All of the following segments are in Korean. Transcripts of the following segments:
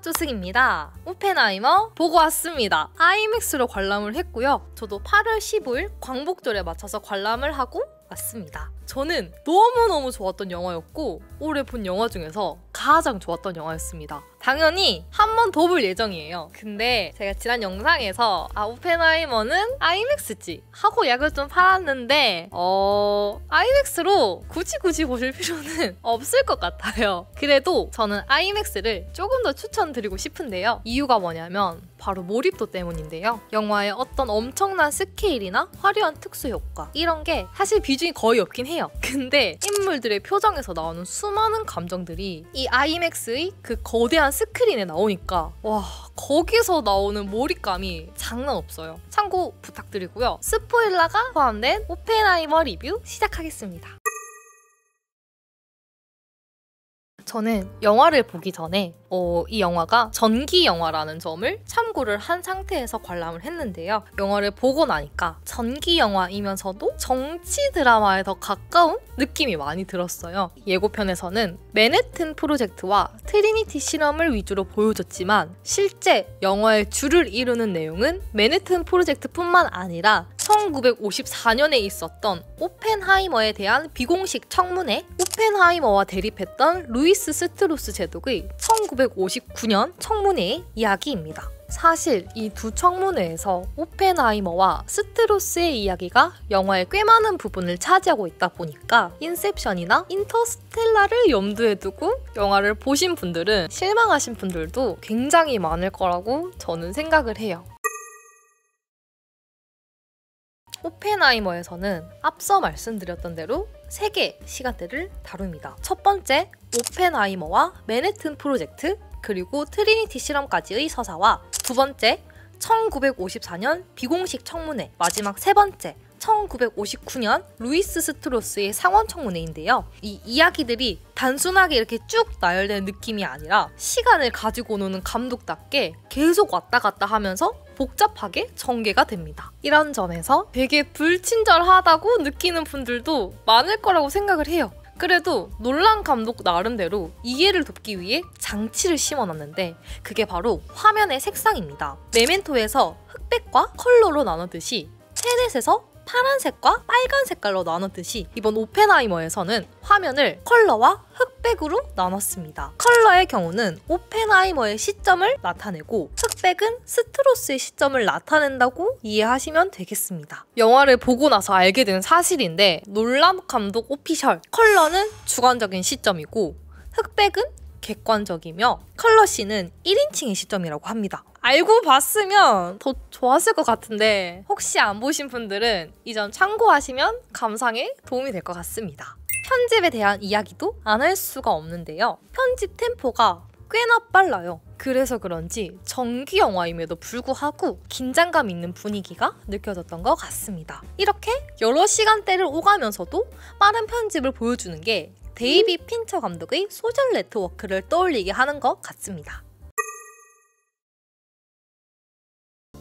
쪼승입니다. 오펜하이머 보고 왔습니다. 아이맥스로 관람을 했고요. 저도 8월 15일 광복절에 맞춰서 관람을 하고 왔습니다. 저는 너무너무 좋았던 영화였고 올해 본 영화 중에서 가장 좋았던 영화였습니다. 당연히 한 번 더 볼 예정이에요. 근데 제가 지난 영상에서 오펜하이머는 아이맥스지 하고 약을 좀 팔았는데 아이맥스로 굳이 보실 필요는 없을 것 같아요. 그래도 저는 아이맥스를 조금 더 추천드리고 싶은데요. 이유가 뭐냐면 바로 몰입도 때문인데요. 영화의 어떤 엄청난 스케일이나 화려한 특수 효과 이런 게 사실 비중이 거의 없긴 해요. 근데 인물들의 표정에서 나오는 수많은 감정들이 이 아이맥스의 그 거대한 스크린에 나오니까 와, 거기서 나오는 몰입감이 장난 없어요. 참고 부탁드리고요. 스포일러가 포함된 오펜하이머 리뷰 시작하겠습니다. 저는 영화를 보기 전에 이 영화가 전기 영화라는 점을 참고를 한 상태에서 관람을 했는데요. 영화를 보고 나니까 전기 영화이면서도 정치 드라마에 더 가까운 느낌이 많이 들었어요. 예고편에서는 맨해튼 프로젝트와 트리니티 실험을 위주로 보여줬지만 실제 영화의 주를 이루는 내용은 맨해튼 프로젝트뿐만 아니라 1954년에 있었던 오펜하이머에 대한 비공식 청문회, 오펜하이머와 대립했던 루이스 스트로스 제독의 1959년 청문회의 이야기입니다. 사실 이 두 청문회에서 오펜하이머와 스트로스의 이야기가 영화의 꽤 많은 부분을 차지하고 있다 보니까 인셉션이나 인터스텔라를 염두에 두고 영화를 보신 분들은 실망하신 분들도 굉장히 많을 거라고 저는 생각을 해요. 오펜하이머에서는 앞서 말씀드렸던 대로 3개의 시간대를 다룹니다. 첫 번째, 오펜하이머와 맨해튼 프로젝트, 그리고 트리니티 실험까지의 서사와 두 번째, 1954년 비공식 청문회, 마지막 세 번째, 1959년 루이스 스트로스의 상원 청문회인데요. 이 이야기들이 단순하게 이렇게 쭉 나열된 느낌이 아니라 시간을 가지고 노는 감독답게 계속 왔다 갔다 하면서 복잡하게 전개가 됩니다. 이런 점에서 되게 불친절하다고 느끼는 분들도 많을 거라고 생각을 해요. 그래도 놀란 감독 나름대로 이해를 돕기 위해 장치를 심어놨는데 그게 바로 화면의 색상입니다. 메멘토에서 흑백과 컬러로 나누듯이 테넷에서 파란색과 빨간 색깔로 나눴듯이 이번 오펜하이머에서는 화면을 컬러와 흑백으로 나눴습니다. 컬러의 경우는 오펜하이머의 시점을 나타내고 흑백은 스트로스의 시점을 나타낸다고 이해하시면 되겠습니다. 영화를 보고 나서 알게 된 사실인데 놀람 감독 오피셜 컬러는 주관적인 시점이고 흑백은 객관적이며 컬러씬은 1인칭의 시점이라고 합니다. 알고 봤으면 더 좋았을 것 같은데 혹시 안 보신 분들은 이 점 참고하시면 감상에 도움이 될 것 같습니다. 편집에 대한 이야기도 안 할 수가 없는데요. 편집 템포가 꽤나 빨라요. 그래서 그런지 전기 영화임에도 불구하고 긴장감 있는 분위기가 느껴졌던 것 같습니다. 이렇게 여러 시간대를 오가면서도 빠른 편집을 보여주는 게 데이비 핀처 감독의 소셜 네트워크를 떠올리게 하는 것 같습니다.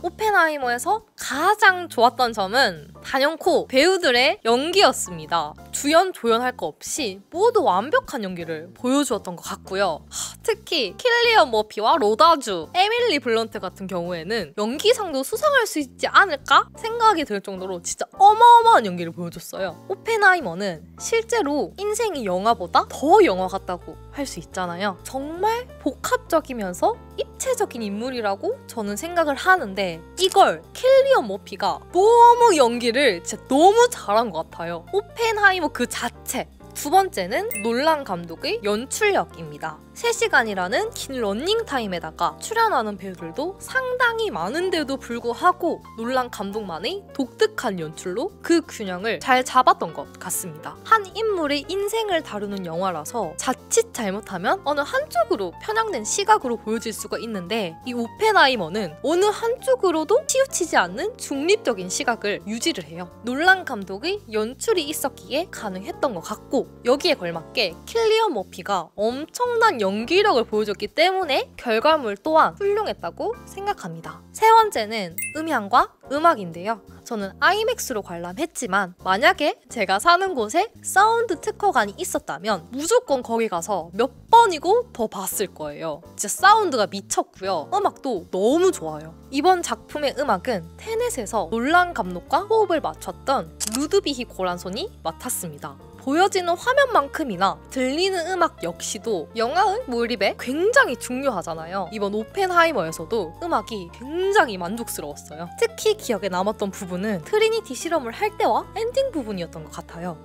오펜하이머에서 가장 좋았던 점은 단연코 배우들의 연기였습니다. 주연, 조연할 거 없이 모두 완벽한 연기를 보여주었던 것 같고요. 특히 킬리언 머피와 로다주, 에밀리 블런트 같은 경우에는 연기상도 수상할 수 있지 않을까 생각이 들 정도로 진짜 어마어마한 연기를 보여줬어요. 오펜하이머는 실제로 인생이 영화보다 더 영화 같다고 할 수 있잖아요. 정말 복합적이면서 입체적인 인물이라고 저는 생각을 하는데 이걸 킬리언 머피가 너무 연기를 진짜 너무 잘한 것 같아요. 오펜하이머 그 자체. 두 번째는 놀란 감독의 연출력입니다. 3시간이라는 긴 러닝타임에다가 출연하는 배우들도 상당히 많은데도 불구하고 놀란 감독만의 독특한 연출로 그 균형을 잘 잡았던 것 같습니다. 한 인물의 인생을 다루는 영화라서 자칫 잘못하면 어느 한쪽으로 편향된 시각으로 보여질 수가 있는데 이 오펜하이머는 어느 한쪽으로도 치우치지 않는 중립적인 시각을 유지를 해요. 놀란 감독의 연출이 있었기에 가능했던 것 같고 여기에 걸맞게 킬리언 머피가 엄청난 연기력을 보여줬기 때문에 결과물 또한 훌륭했다고 생각합니다. 세 번째는 음향과 음악인데요. 저는 아이맥스로 관람했지만 만약에 제가 사는 곳에 사운드 특허관이 있었다면 무조건 거기 가서 몇 번이고 더 봤을 거예요. 진짜 사운드가 미쳤고요. 음악도 너무 좋아요. 이번 작품의 음악은 테넷에서 놀란 감독과 호흡을 맞췄던 루드비히 고란손이 맡았습니다. 보여지는 화면만큼이나 들리는 음악 역시도 영화의 몰입에 굉장히 중요하잖아요. 이번 오펜하이머에서도 음악이 굉장히 만족스러웠어요. 특히 기억에 남았던 부분은 트리니티 실험을 할 때와 엔딩 부분이었던 것 같아요.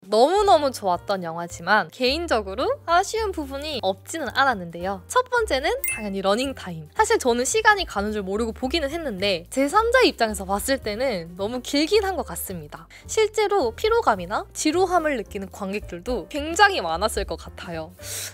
너무너무 좋았던 영화지만 개인적으로 아쉬운 부분이 없지는 않았는데요. 첫 번째는 당연히 러닝타임. 사실 저는 시간이 가는 줄 모르고 보기는 했는데 제3자 입장에서 봤을 때는 너무 길긴 한 것 같습니다. 실제로 피로감이나 지루함을 느끼는 관객들도 굉장히 많았을 것 같아요.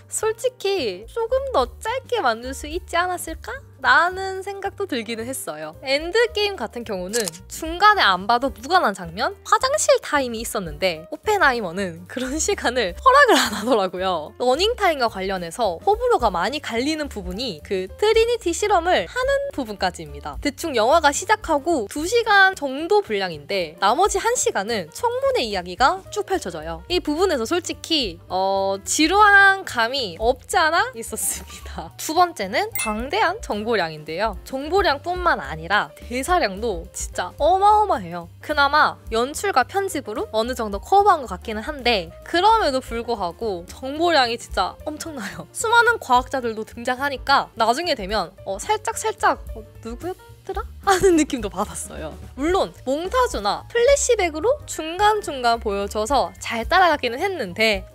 솔직히 조금 더 짧게 만들 수 있지 않았을까? 라는 생각도 들기는 했어요. 엔드게임 같은 경우는 중간에 안 봐도 무관한 장면? 화장실 타임이 있었는데 오펜하이머는 그런 시간을 허락을 안 하더라고요. 러닝타임과 관련해서 호불호가 많이 갈리는 부분이 그 트리니티 실험을 하는 부분까지입니다. 대충 영화가 시작하고 2시간 정도 분량인데 나머지 1시간은 청문회 이야기가 쭉 펼쳐져요. 이 부분에서 솔직히 지루한 감이 없지 않아 있었습니다. 두 번째는 방대한 정보량인데요. 정보량뿐만 아니라 대사량도 진짜 어마어마해요. 그나마 연출과 편집으로 어느 정도 커버한 것 같기는 한데 그럼에도 불구하고 정보량이 진짜 엄청나요. 수많은 과학자들도 등장하니까 나중에 되면 살짝 누구였더라? 하는 느낌도 받았어요. 물론 몽타주나 플래시백으로 중간중간 보여줘서 잘 따라가기는 했는데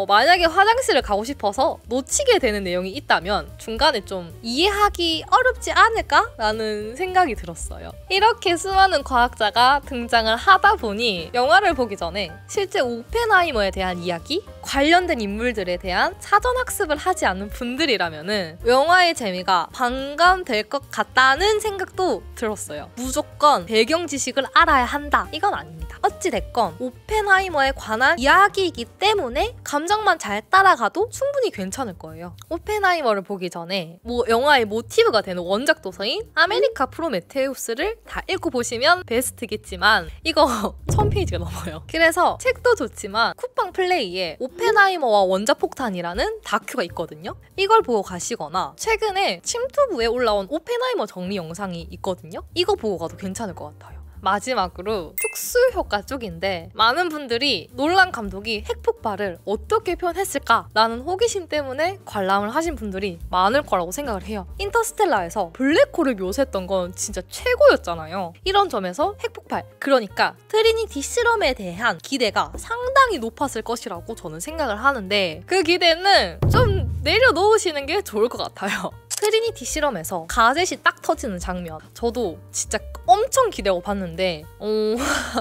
만약에 화장실을 가고 싶어서 놓치게 되는 내용이 있다면 중간에 좀 이해하기 어렵지 않을까라는 생각이 들었어요. 이렇게 수많은 과학자가 등장을 하다 보니 영화를 보기 전에 실제 오펜하이머에 대한 이야기, 관련된 인물들에 대한 사전 학습을 하지 않는 분들이라면은 영화의 재미가 반감될 것 같다는 생각도 들었어요. 무조건 배경 지식을 알아야 한다. 이건 아닙니다. 어찌됐건 오펜하이머에 관한 이야기이기 때문에 감정만 잘 따라가도 충분히 괜찮을 거예요. 오펜하이머를 보기 전에 영화의 모티브가 되는 원작 도서인 아메리카 프로메테우스를 다 읽고 보시면 베스트겠지만 이거 1000페이지가 넘어요. 그래서 책도 좋지만 쿠팡 플레이에 오펜하이머와 원자폭탄이라는 다큐가 있거든요. 이걸 보고 가시거나 최근에 침투부에 올라온 오펜하이머 정리 영상이 있거든요. 이거 보고 가도 괜찮을 것 같아요. 마지막으로 특수효과 쪽인데 많은 분들이 놀란 감독이 핵폭발을 어떻게 표현했을까라는 호기심 때문에 관람을 하신 분들이 많을 거라고 생각을 해요. 인터스텔라에서 블랙홀을 묘사했던 건 진짜 최고였잖아요. 이런 점에서 핵폭발, 그러니까 트리니티 실험에 대한 기대가 상당히 높았을 것이라고 저는 생각을 하는데 그 기대는 좀 내려놓으시는 게 좋을 것 같아요. 트리니티 실험에서 가젯이 딱 터지는 장면, 저도 진짜 엄청 기대하고 봤는데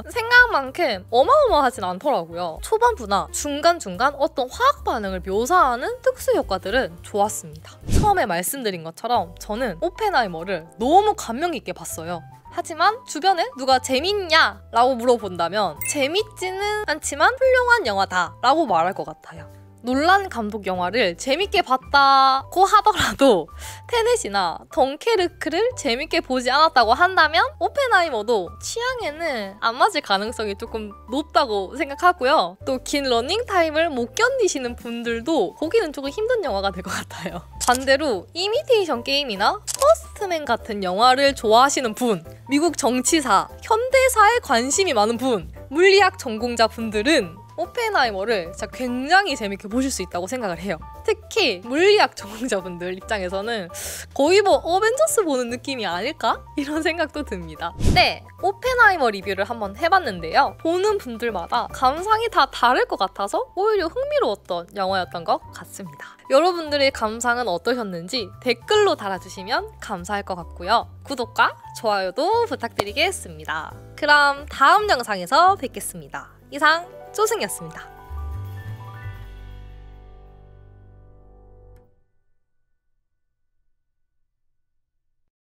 생각만큼 어마어마하진 않더라고요. 초반부나 중간중간 어떤 화학 반응을 묘사하는 특수효과들은 좋았습니다. 처음에 말씀드린 것처럼 저는 오펜하이머를 너무 감명 깊게 봤어요. 하지만 주변에 누가 재밌냐? 라고 물어본다면 재밌지는 않지만 훌륭한 영화다 라고 말할 것 같아요. 놀란 감독 영화를 재밌게 봤다고 하더라도 테넷이나 덩케르크를 재밌게 보지 않았다고 한다면 오펜하이머도 취향에는 안 맞을 가능성이 조금 높다고 생각하고요. 또 긴 러닝타임을 못 견디시는 분들도 보기는 조금 힘든 영화가 될 것 같아요. 반대로 이미테이션 게임이나 퍼스트맨 같은 영화를 좋아하시는 분, 미국 정치사, 현대사에 관심이 많은 분, 물리학 전공자 분들은 오펜하이머를 진짜 굉장히 재밌게 보실 수 있다고 생각을 해요. 특히 물리학 전공자분들 입장에서는 거의 어벤져스 보는 느낌이 아닐까? 이런 생각도 듭니다. 네, 오펜하이머 리뷰를 한번 해봤는데요. 보는 분들마다 감상이 다 다를 것 같아서 오히려 흥미로웠던 영화였던 것 같습니다. 여러분들의 감상은 어떠셨는지 댓글로 달아주시면 감사할 것 같고요. 구독과 좋아요도 부탁드리겠습니다. 그럼 다음 영상에서 뵙겠습니다. 이상 조승이었습니다.